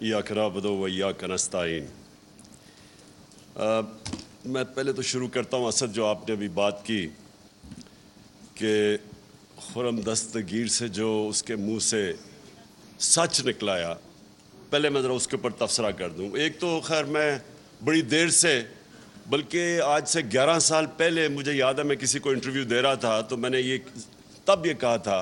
इय्याक नअबुदु व इय्याक नस्तईन। मैं पहले तो शुरू करता हूँ असद, जो आपने अभी बात की कि खुर्रम दस्तगीर से जो उसके मुंह से सच निकलाया, पहले मैं ज़रा उसके ऊपर तबसरा कर दूँ। एक तो खैर मैं बड़ी देर से, बल्कि आज से 11 साल पहले मुझे याद है मैं किसी को इंटरव्यू दे रहा था, तो मैंने तब ये कहा था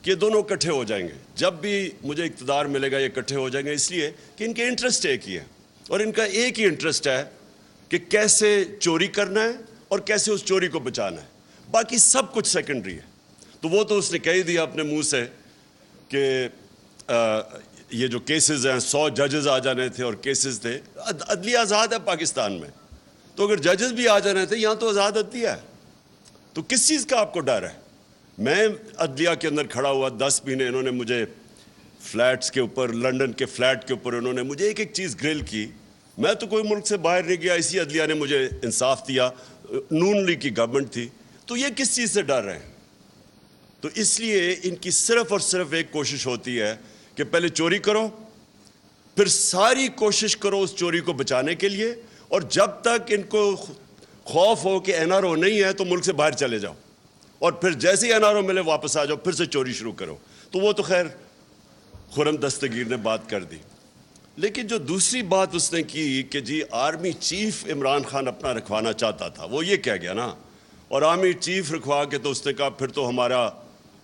कि ये दोनों इकट्ठे हो जाएंगे, जब भी मुझे इक़्तिदार मिलेगा ये इकट्ठे हो जाएंगे, इसलिए कि इनके इंटरेस्ट एक ही है और इनका एक ही इंटरेस्ट है कि कैसे चोरी करना है और कैसे उस चोरी को बचाना है, बाकी सब कुछ सेकेंडरी है। तो वो तो उसने कह ही दिया अपने मुंह से कि ये जो केसेस हैं 100 जजेस आ जाने थे और केसेस थे। अदलिया आज़ाद है पाकिस्तान में, तो अगर जजेस भी आ जाने थे, यहाँ तो आज़ाद अदलिया है, तो किस चीज़ का आपको डर है? मैं अदलिया के अंदर खड़ा हुआ 10 महीने, इन्होंने मुझे फ्लैट्स के ऊपर, लंदन के फ्लैट के ऊपर इन्होंने मुझे एक एक चीज़ ग्रिल की। मैं तो कोई मुल्क से बाहर नहीं गया, इसी अदलिया ने मुझे इंसाफ दिया। नून लीग की गवर्नमेंट थी, तो ये किस चीज़ से डर रहे हैं? तो इसलिए इनकी सिर्फ और सिर्फ एक कोशिश होती है कि पहले चोरी करो, फिर सारी कोशिश करो उस चोरी को बचाने के लिए, और जब तक इनको खौफ हो कि एनआरओ नहीं है तो मुल्क से बाहर चले जाओ, और फिर जैसे ही एनआरओ मिले वापस आ जाओ, फिर से चोरी शुरू करो। तो वो तो खैर खुर्रम दस्तगीर ने बात कर दी। लेकिन जो दूसरी बात उसने की कि जी आर्मी चीफ इमरान खान अपना रखवाना चाहता था, वो ये कह गया ना, और आर्मी चीफ रखवा के तो उसने कहा फिर तो हमारा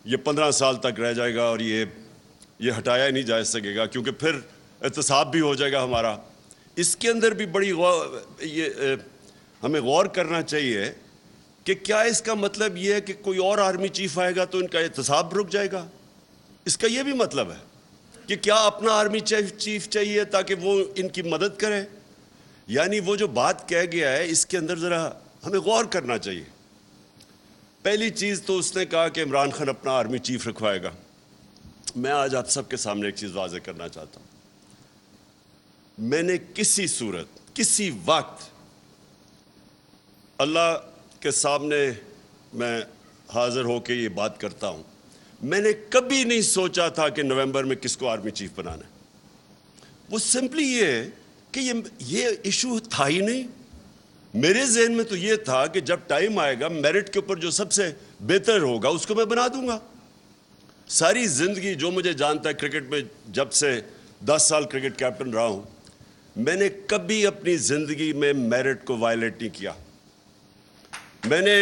ये 15 साल तक रह जाएगा और ये हटाया ही नहीं जा सकेगा, क्योंकि फिर एहतसाब भी हो जाएगा हमारा। इसके अंदर भी बड़ी हमें गौर करना चाहिए कि क्या इसका मतलब ये है कि कोई और आर्मी चीफ आएगा तो इनका एहतसाब रुक जाएगा? इसका ये भी मतलब है कि क्या अपना आर्मी चीफ चाहिए ताकि वो इनकी मदद करे? यानी वो जो बात कह गया है, इसके अंदर ज़रा हमें गौर करना चाहिए। पहली चीज़ तो उसने कहा कि इमरान खान अपना आर्मी चीफ रखवाएगा। मैं आज आप सबके सामने एक चीज़ वाज़ेह करना चाहता हूँ। मैंने किसी सूरत, किसी वक्त, अल्लाह के सामने मैं हाजिर होकर ये बात करता हूँ, मैंने कभी नहीं सोचा था कि नवंबर में किसको आर्मी चीफ बनाना है। वो सिंपली ये है कि ये इशू था ही नहीं। मेरे जहन में तो ये था कि जब टाइम आएगा, मेरिट के ऊपर जो सबसे बेहतर होगा उसको मैं बना दूंगा। सारी ज़िंदगी जो मुझे जानता है क्रिकेट में, जब से 10 साल क्रिकेट कैप्टन रहा हूँ, मैंने कभी अपनी ज़िंदगी में मेरिट को वायलेट नहीं किया। मैंने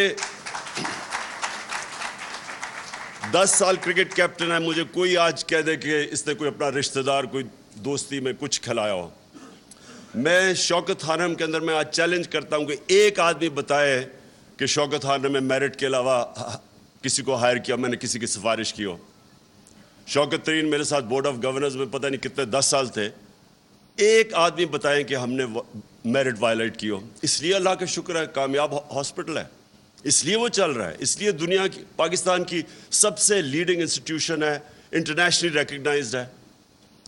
10 साल क्रिकेट कैप्टन है, मुझे कोई आज कह दे कि इसने कोई अपना रिश्तेदार, कोई दोस्ती में कुछ खिलाया हो, मैं शौकत खानम के अंदर मैं आज चैलेंज करता हूं कि एक आदमी बताए कि शौकत खानम में मेरिट के अलावा किसी को हायर किया, मैंने किसी की सिफारिश की हो। शौकत तरीन मेरे साथ बोर्ड ऑफ गवर्नर्स में पता नहीं कितने 10 साल थे, एक आदमी बताएं कि हमने मेरिट वायलेट की हो। इसलिए अल्लाह का शुक्र है कामयाब हॉस्पिटल है, इसलिए वो चल रहा है, इसलिए दुनिया की, पाकिस्तान की सबसे लीडिंग इंस्टीट्यूशन है, इंटरनेशनली रिकग्नाइज्ड है,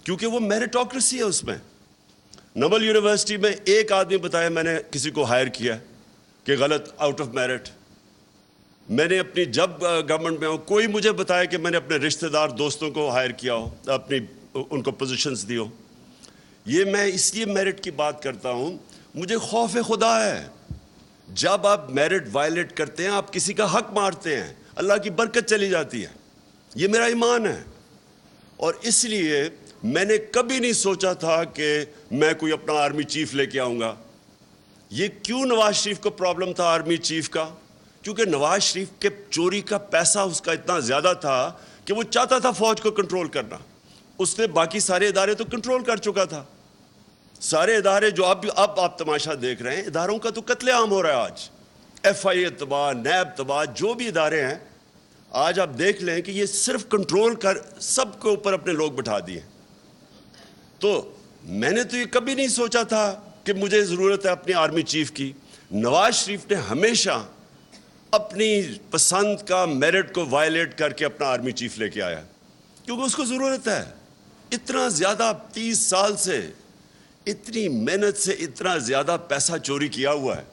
क्योंकि वो मेरिटोक्रेसी है उसमें। नोबल यूनिवर्सिटी में एक आदमी बताया मैंने किसी को हायर किया कि गलत, आउट ऑफ मेरिट। मैंने अपनी, जब गवर्नमेंट में हो, कोई मुझे बताया कि मैंने अपने रिश्तेदार दोस्तों को हायर किया हो, अपनी उनको पोजीशंस दी हो। ये मैं इसलिए मेरिट की बात करता हूँ, मुझे खौफ खुदा है। जब आप मेरिट वायलेट करते हैं, आप किसी का हक मारते हैं, अल्लाह की बरकत चली जाती है। ये मेरा ईमान है, और इसलिए मैंने कभी नहीं सोचा था कि मैं कोई अपना आर्मी चीफ लेके आऊँगा। ये क्यों नवाज शरीफ को प्रॉब्लम था आर्मी चीफ का? क्योंकि नवाज शरीफ के चोरी का पैसा उसका इतना ज़्यादा था कि वो चाहता था फ़ौज को कंट्रोल करना। उसने बाकी सारे इदारे तो कंट्रोल कर चुका था। सारे इदारे जो अब आप तमाशा देख रहे हैं, इदारों का तो कत्लेआम हो रहा है आज। FIA तबाह, नैब तबाह, जो भी इदारे हैं आज आप देख लें कि ये सिर्फ कंट्रोल कर सबके ऊपर अपने लोग बिठा दिए। तो मैंने तो ये कभी नहीं सोचा था कि मुझे ज़रूरत है अपनी आर्मी चीफ की। नवाज शरीफ ने हमेशा अपनी पसंद का मेरिट को वायलेट करके अपना आर्मी चीफ लेके आया, क्योंकि उसको ज़रूरत है। इतना ज़्यादा 30 साल से, इतनी मेहनत से इतना ज़्यादा पैसा चोरी किया हुआ है।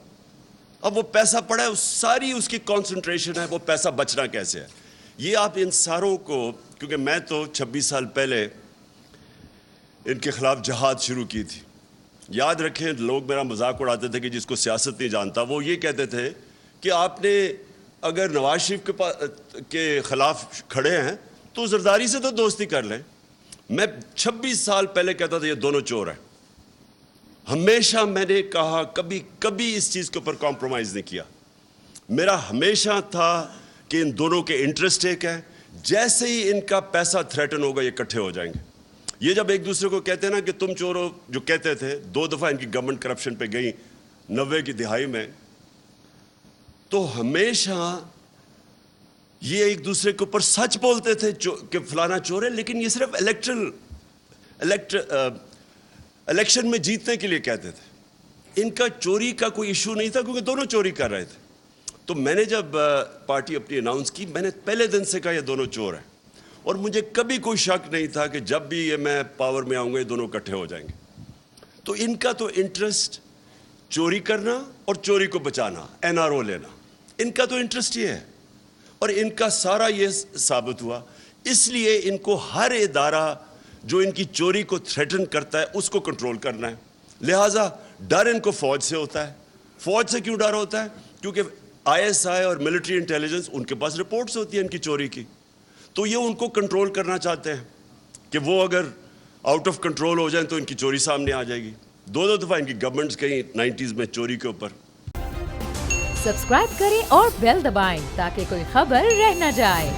अब वो पैसा पड़ा है, सारी उसकी कंसंट्रेशन है वो पैसा बचना कैसे है। ये आप इन सारों को, क्योंकि मैं तो 26 साल पहले ان کے خلاف جہاد شروع کی تھی. یاد رکھیں لوگ میرا مذاق اڑاتے تھے کہ جس کو سیاست نہیں جانتا, وہ یہ کہتے تھے کہ آپ نے اگر نواز شریف کے خلاف کھڑے ہیں تو زرداری سے تو دوستی کر لیں. میں 26 سال پہلے کہتا تھا یہ دونوں چور ہیں. ہمیشہ میں نے کہا کبھی اس چیز کے اوپر کمپرومائز نہیں کیا. میرا ہمیشہ تھا کہ ان دونوں کے انٹرسٹ ایک ہے. جیسے ہی ان کا پیسہ تھریٹن ہوگا یہ اکٹھے ہو جائیں گے. یہ جب ایک دوسرے کو کہتے ہیں نا کہ تم چور ہو, جو کہتے تھے, 2 دفعہ ان کی گورنمنٹ کرپشن پہ گئی 90 کی دہائی میں, تو ہمیشہ یہ ایک دوسرے کے اوپر سچ بولتے تھے کہ فلانا چور ہے, لیکن یہ صرف الیکشن میں جیتنے کے لیے کہتے تھے. ان کا چوری کا کوئی ایشو نہیں تھا کیونکہ دونوں چوری کر رہے تھے. تو میں نے جب پارٹی اپنی اناؤنس کی, میں نے پہلے دن سے کہا یہ دونوں چور ہیں, اور مجھے کبھی کوئی شک نہیں تھا کہ جب بھی یہ میں پاور میں آؤں گا یہ دونوں اکٹھے ہو جائیں گے. تو ان کا تو انٹرسٹ چوری کرنا اور چوری کو بچانا, NRO لینا, ان کا تو انٹرسٹ یہ ہے. اور ان کا سارا یہ ثابت ہوا. اس لیے ان کو ہر ادارہ جو ان کی چوری کو تھریٹن کرتا ہے اس کو کنٹرول کرنا ہے. لہٰذا ڈر ان کو فوج سے ہوتا ہے. فوج سے کیوں ڈر ہوتا ہے؟ کیونکہ ISI اور ملٹری انٹیلیجنس ان کے پاس رپورٹس ہوتی ہیں ان کی چوری کی, تو یہ ان کو کنٹرول کرنا چاہتے ہیں کہ وہ اگر آؤٹ آف کنٹرول ہو جائیں تو ان کی چوری سامنے آ جائے گی. 2 دفعہ ان کی گورنمنٹس گئی 90s میں چوری کے اوپر. سبسکرائب کریں اور بیل دبائیں تاکہ کوئی خبر رہ نہ جائے.